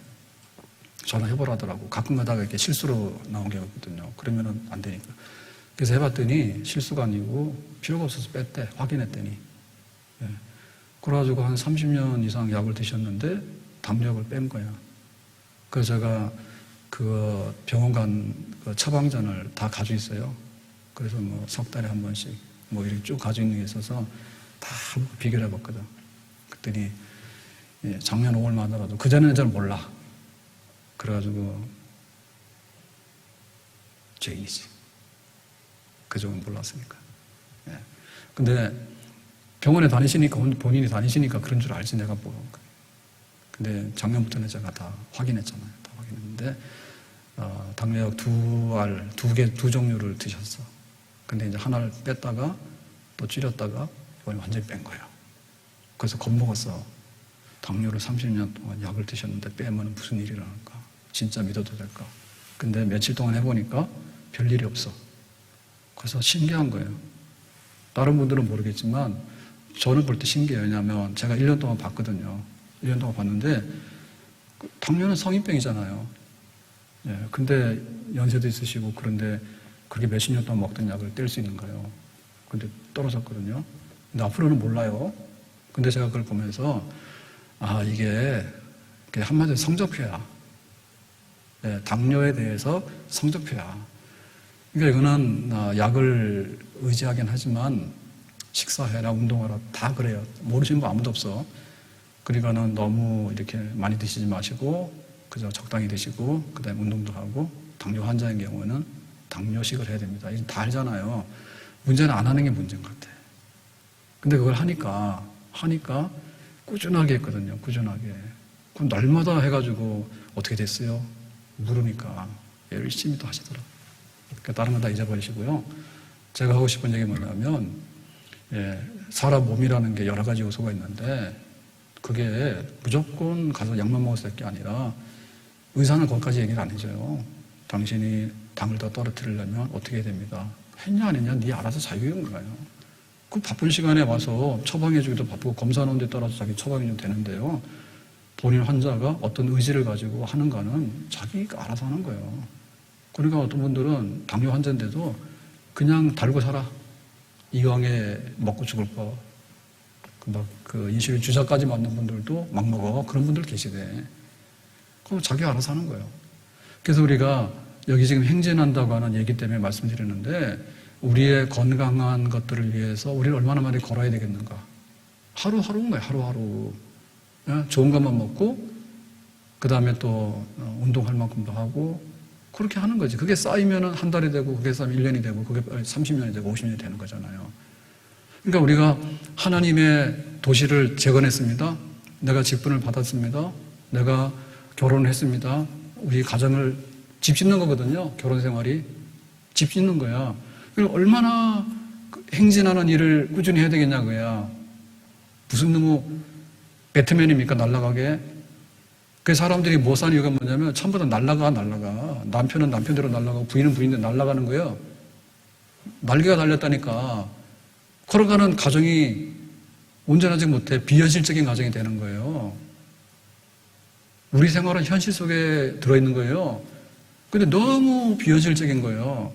전화해보라더라고. 가끔 가다가 이렇게 실수로 나온 게 있거든요. 그러면은 안 되니까. 그래서 해봤더니 실수가 아니고 필요가 없어서 뺐대. 확인했더니. 예. 그래가지고 한 30년 이상 약을 드셨는데 당뇨약을 뺀 거야. 그래서 제가 그 병원 간 그 처방전을 다 가지고 있어요. 그래서 뭐 석 달에 한 번씩 뭐 이렇게 쭉 가지고 있는 게 있어서 다 비교를 해봤거든. 그랬더니 작년 5월만 하더라도 그전에는 잘 몰라. 그래가지고 죄인이지. 그쪽은 몰랐으니까. 예. 근데 병원에 다니시니까 본인이 다니시니까 그런 줄 알지 내가 뭐. 근데 작년부터는 제가 다 확인했잖아요. 다 확인했는데 당뇨약 두 종류를 드셨어. 근데 이제 하나를 뺐다가 또 줄였다가 이번에 완전히 뺀 거예요. 그래서 겁먹었어. 당뇨를 30년 동안 약을 드셨는데 빼면 무슨 일이 일어날까? 진짜 믿어도 될까? 근데 며칠 동안 해보니까 별일이 없어. 그래서 신기한 거예요. 다른 분들은 모르겠지만 저는 볼 때 신기해요. 왜냐하면 제가 1년 동안 봤거든요. 1년 동안 봤는데 당뇨는 성인병이잖아요. 예, 근데 연세도 있으시고 그런데 그렇게 몇십 년 동안 먹던 약을 뗄 수 있는가요? 근데 떨어졌거든요. 근데 앞으로는 몰라요. 근데 제가 그걸 보면서 이게 한마디로 성적표야. 예, 당뇨에 대해서 성적표야. 그러니까 이거는 약을 의지하긴 하지만 식사해라, 운동하라 다 그래요. 모르시는 분 아무도 없어. 그러니까는 너무 이렇게 많이 드시지 마시고 그저 적당히 드시고 그다음에 운동도 하고 당뇨 환자인 경우는 당뇨식을 해야 됩니다. 이거 다 알잖아요. 문제는 안 하는 게 문제인 것 같아. 근데 그걸 하니까 꾸준하게 했거든요. 꾸준하게. 그럼 날마다 해가지고 어떻게 됐어요? 물으니까 열심히 또 하시더라고요. 그러니까 다른 건 다 잊어버리시고요. 제가 하고 싶은 얘기 뭐냐면 사람 몸이라는 게 여러 가지 요소가 있는데 그게 무조건 가서 약만 먹었을 게 아니라 의사는 거기까지 얘기를 안 해줘요. 당신이 당을 더 떨어뜨리려면 어떻게 해야 됩니다. 했냐 안 했냐 네 알아서 자유인 거예요. 그 바쁜 시간에 와서 처방해주기도 바쁘고 검사하는 데 따라서 자기 처방해주면 되는데요. 본인 환자가 어떤 의지를 가지고 하는가는 자기가 알아서 하는 거예요. 그러니까 어떤 분들은 당뇨 환자인데도 그냥 달고 살아. 이왕에 먹고 죽을 거. 그 인슐린 주사까지 맞는 분들도 막 먹어. 그런 분들 계시대. 그럼 자기가 알아서 하는 거예요. 그래서 우리가 여기 지금 행진한다고 하는 얘기 때문에 말씀드리는데 우리의 건강한 것들을 위해서 우리를 얼마나 많이 걸어야 되겠는가. 하루하루인 거예요. 하루하루. 좋은 것만 먹고 그 다음에 또 운동할 만큼도 하고 그렇게 하는 거지. 그게 쌓이면 한 달이 되고 그게 쌓이면 1년이 되고 그게 30년이 되고 50년이 되는 거잖아요. 그러니까 우리가 하나님의 도시를 재건했습니다. 내가 직분을 받았습니다. 내가 결혼을 했습니다. 우리 가정을 집 짓는 거거든요. 결혼 생활이. 집 짓는 거야. 그럼 얼마나 행진하는 일을 꾸준히 해야 되겠냐고요. 무슨 너무 배트맨입니까? 날아가게. 그 사람들이 못 사는 이유가 뭐냐면 전부 다 날아가. 남편은 남편대로 날아가고 부인은 부인대로 날아가는 거예요. 날개가 달렸다니까. 걸어가는 가정이 온전하지 못해 비현실적인 가정이 되는 거예요. 우리 생활은 현실 속에 들어있는 거예요. 근데 너무 비현실적인 거예요.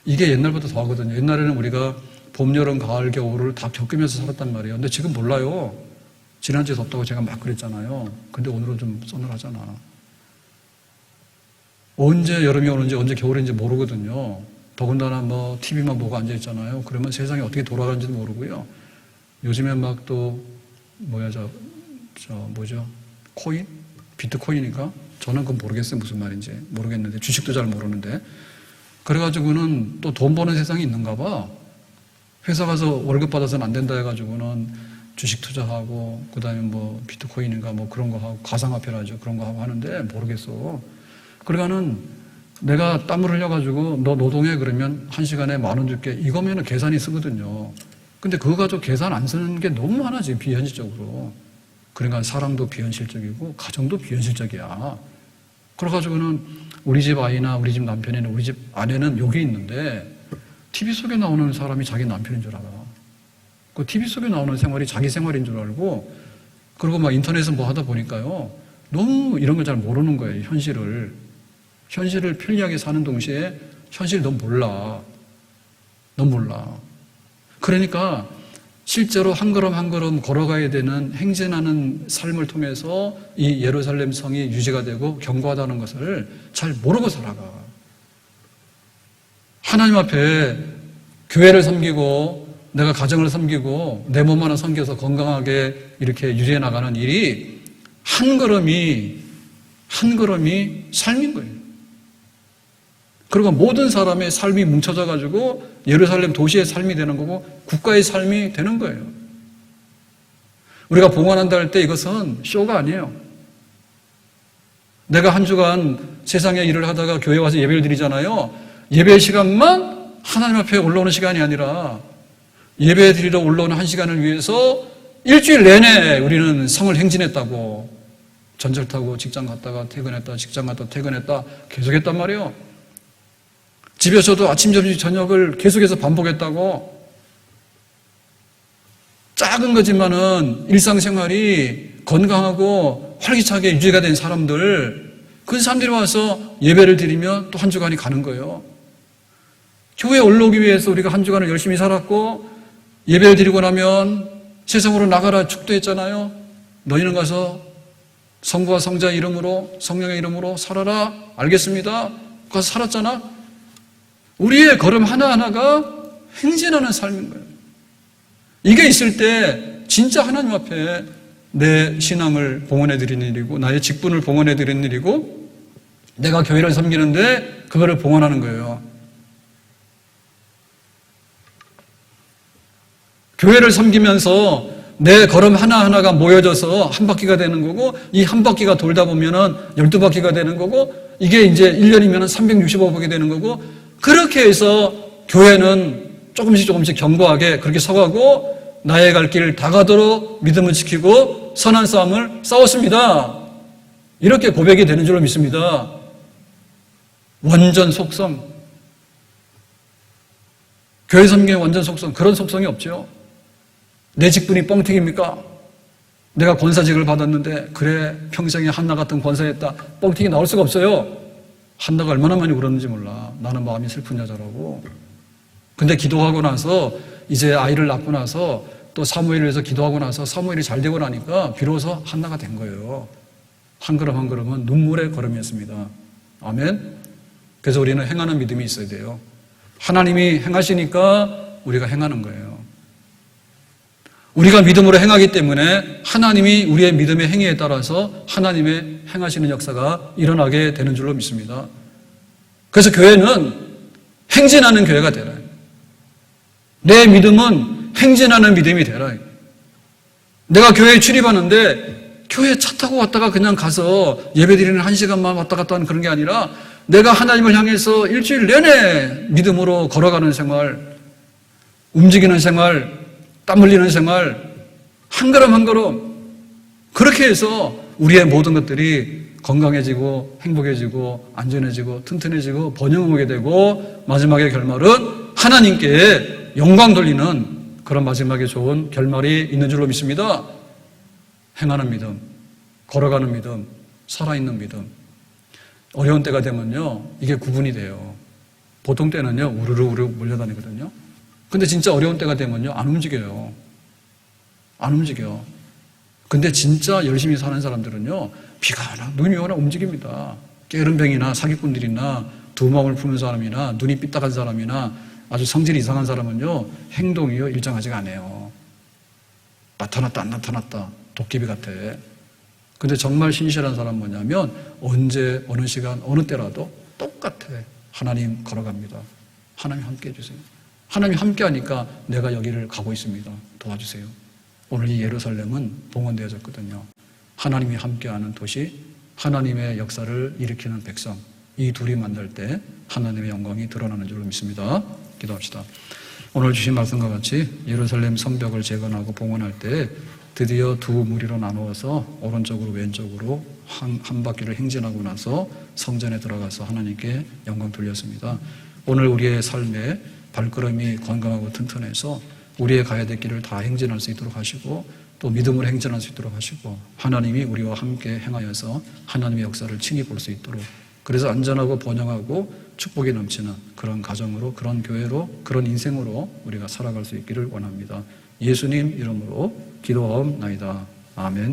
이게 옛날보다 더 하거든요. 옛날에는 우리가 봄, 여름, 가을, 겨울을 다 겪으면서 살았단 말이에요. 근데 지금 몰라요. 지난주에 덥다고 제가 막 그랬잖아요. 근데 오늘은 좀 서늘하잖아. 언제 여름이 오는지 언제 겨울인지 모르거든요. 더군다나 뭐 TV만 보고 앉아있잖아요. 그러면 세상이 어떻게 돌아가는지도 모르고요. 요즘에 막 또 뭐죠? 코인? 비트코인인가? 저는 그건 모르겠어요. 무슨 말인지 모르겠는데 주식도 잘 모르는데 그래가지고는 또 돈 버는 세상이 있는가 봐. 회사 가서 월급 받아서는 안 된다 해가지고는 주식 투자하고 그 다음에 뭐 비트코인인가 뭐 그런 거 하고 가상화폐라죠. 그런 거 하고 하는데 모르겠어. 그러니까는 내가 땀을 흘려가지고 너 노동해 그러면 1시간에 10,000원 줄게. 이거면은 계산이 쓰거든요. 근데 그거 가지고 계산 안 쓰는 게 너무 많아 지금 비현실적으로. 그러니까 사람도 비현실적이고 가정도 비현실적이야. 그래가지고는 우리 집 아이나 우리 집 남편이나 우리 집 아내는 여기 있는데 TV 속에 나오는 사람이 자기 남편인 줄 알아. 그 TV 속에 나오는 생활이 자기 생활인 줄 알고 그리고 막 인터넷에서 뭐 하다 보니까요. 너무 이런 걸 잘 모르는 거예요. 현실을 편리하게 사는 동시에 현실을 너무 몰라. 그러니까 실제로 한 걸음 한 걸음 걸어가야 되는 행진하는 삶을 통해서 이 예루살렘 성이 유지가 되고 견고하다는 것을 잘 모르고 살아가. 하나님 앞에 교회를 섬기고 내가 가정을 섬기고 내 몸 하나 섬겨서 건강하게 이렇게 유지해 나가는 일이 한 걸음이 삶인 거예요. 그리고 모든 사람의 삶이 뭉쳐져 가지고 예루살렘 도시의 삶이 되는 거고 국가의 삶이 되는 거예요. 우리가 봉헌한다 할 때 이것은 쇼가 아니에요. 내가 한 주간 세상에 일을 하다가 교회 와서 예배를 드리잖아요. 예배 시간만 하나님 앞에 올라오는 시간이 아니라 예배 드리러 올라오는 1시간을 위해서 일주일 내내 우리는 성을 행진했다고. 전철 타고 직장 갔다가 퇴근했다, 직장 갔다 퇴근했다 계속했단 말이에요. 집에서도 아침, 점심, 저녁을 계속해서 반복했다고. 작은 거지만은 일상생활이 건강하고 활기차게 유지가 된 사람들, 그 사람들이 와서 예배를 드리며 또 한 주간이 가는 거예요. 교회에 올라오기 위해서 우리가 한 주간을 열심히 살았고 예배를 드리고 나면 세상으로 나가라 축도했잖아요. 너희는 가서 성부와 성자 이름으로 성령의 이름으로 살아라. 알겠습니다. 가서 살았잖아. 우리의 걸음 하나하나가 행진하는 삶인 거예요. 이게 있을 때 진짜 하나님 앞에 내 신앙을 봉헌해 드리는 일이고 나의 직분을 봉헌해 드리는 일이고 내가 교회를 섬기는데 그거를 봉헌하는 거예요. 교회를 섬기면서 내 걸음 하나하나가 모여져서 한 바퀴가 되는 거고 이 한 바퀴가 돌다 보면은 12바퀴가 되는 거고 이게 이제 1년이면은 365바퀴 되는 거고 그렇게 해서 교회는 조금씩 견고하게 그렇게 서가고 나의 갈 길 다 가도록 믿음을 지키고 선한 싸움을 싸웠습니다. 이렇게 고백이 되는 줄로 믿습니다. 원전 속성. 교회 섬김의 완전 속성, 그런 속성이 없죠. 내 직분이 뻥튀기입니까? 내가 권사직을 받았는데 그래 평생에 한나 같은 권사였다. 뻥튀기 나올 수가 없어요. 한나가 얼마나 많이 울었는지 몰라. 나는 마음이 슬픈 여자라고. 근데 기도하고 나서 이제 아이를 낳고 나서 또 사무엘을 위해서 기도하고 나서 사무엘이 잘 되고 나니까 비로소 한나가 된 거예요. 한 걸음 한 걸음은 눈물의 걸음이었습니다. 아멘. 그래서 우리는 행하는 믿음이 있어야 돼요. 하나님이 행하시니까 우리가 행하는 거예요. 우리가 믿음으로 행하기 때문에 하나님이 우리의 믿음의 행위에 따라서 하나님의 행하시는 역사가 일어나게 되는 줄로 믿습니다. 그래서 교회는 행진하는 교회가 되라. 내 믿음은 행진하는 믿음이 되라. 내가 교회에 출입하는데 교회 차 타고 왔다가 그냥 가서 예배드리는 1시간만 왔다 갔다 하는 그런 게 아니라 내가 하나님을 향해서 일주일 내내 믿음으로 걸어가는 생활, 움직이는 생활, 땀 흘리는 생활, 한 걸음 한 걸음 그렇게 해서 우리의 모든 것들이 건강해지고 행복해지고 안전해지고 튼튼해지고 번영하게 되고 마지막의 결말은 하나님께 영광 돌리는 그런 마지막에 좋은 결말이 있는 줄로 믿습니다. 행하는 믿음, 걸어가는 믿음, 살아있는 믿음. 어려운 때가 되면요 이게 구분이 돼요. 보통 때는요 우르르 몰려다니거든요. 근데 진짜 어려운 때가 되면요 안 움직여요. 안 움직여. 근데 진짜 열심히 사는 사람들은요 비가 오나 눈이 오나 움직입니다. 게으름뱅이나 사기꾼들이나 두마음을 푸는 사람이나 눈이 삐딱한 사람이나 아주 성질이 이상한 사람은요 행동이요 일정하지가 않아요. 나타났다 안 나타났다 도깨비 같아. 근데 정말 신실한 사람은 뭐냐면 언제 어느 시간 어느 때라도 똑같아. 하나님 걸어갑니다. 하나님 함께 해주세요. 하나님 함께 하니까 내가 여기를 가고 있습니다. 도와주세요. 오늘 이 예루살렘은 봉헌되어졌거든요. 하나님이 함께하는 도시, 하나님의 역사를 일으키는 백성, 이 둘이 만날 때 하나님의 영광이 드러나는 줄로 믿습니다. 기도합시다. 오늘 주신 말씀과 같이 예루살렘 성벽을 재건하고 봉헌할 때 드디어 두 무리로 나누어서 오른쪽으로 왼쪽으로 한 바퀴를 행진하고 나서 성전에 들어가서 하나님께 영광 돌렸습니다. 오늘 우리의 삶에 발걸음이 건강하고 튼튼해서 우리의 가야 될 길을 다 행진할 수 있도록 하시고 또 믿음으로 행진할 수 있도록 하시고 하나님이 우리와 함께 행하여서 하나님의 역사를 친히 볼 수 있도록 그래서 안전하고 번영하고 축복이 넘치는 그런 가정으로 그런 교회로 그런 인생으로 우리가 살아갈 수 있기를 원합니다. 예수님 이름으로 기도하옵나이다. 아멘.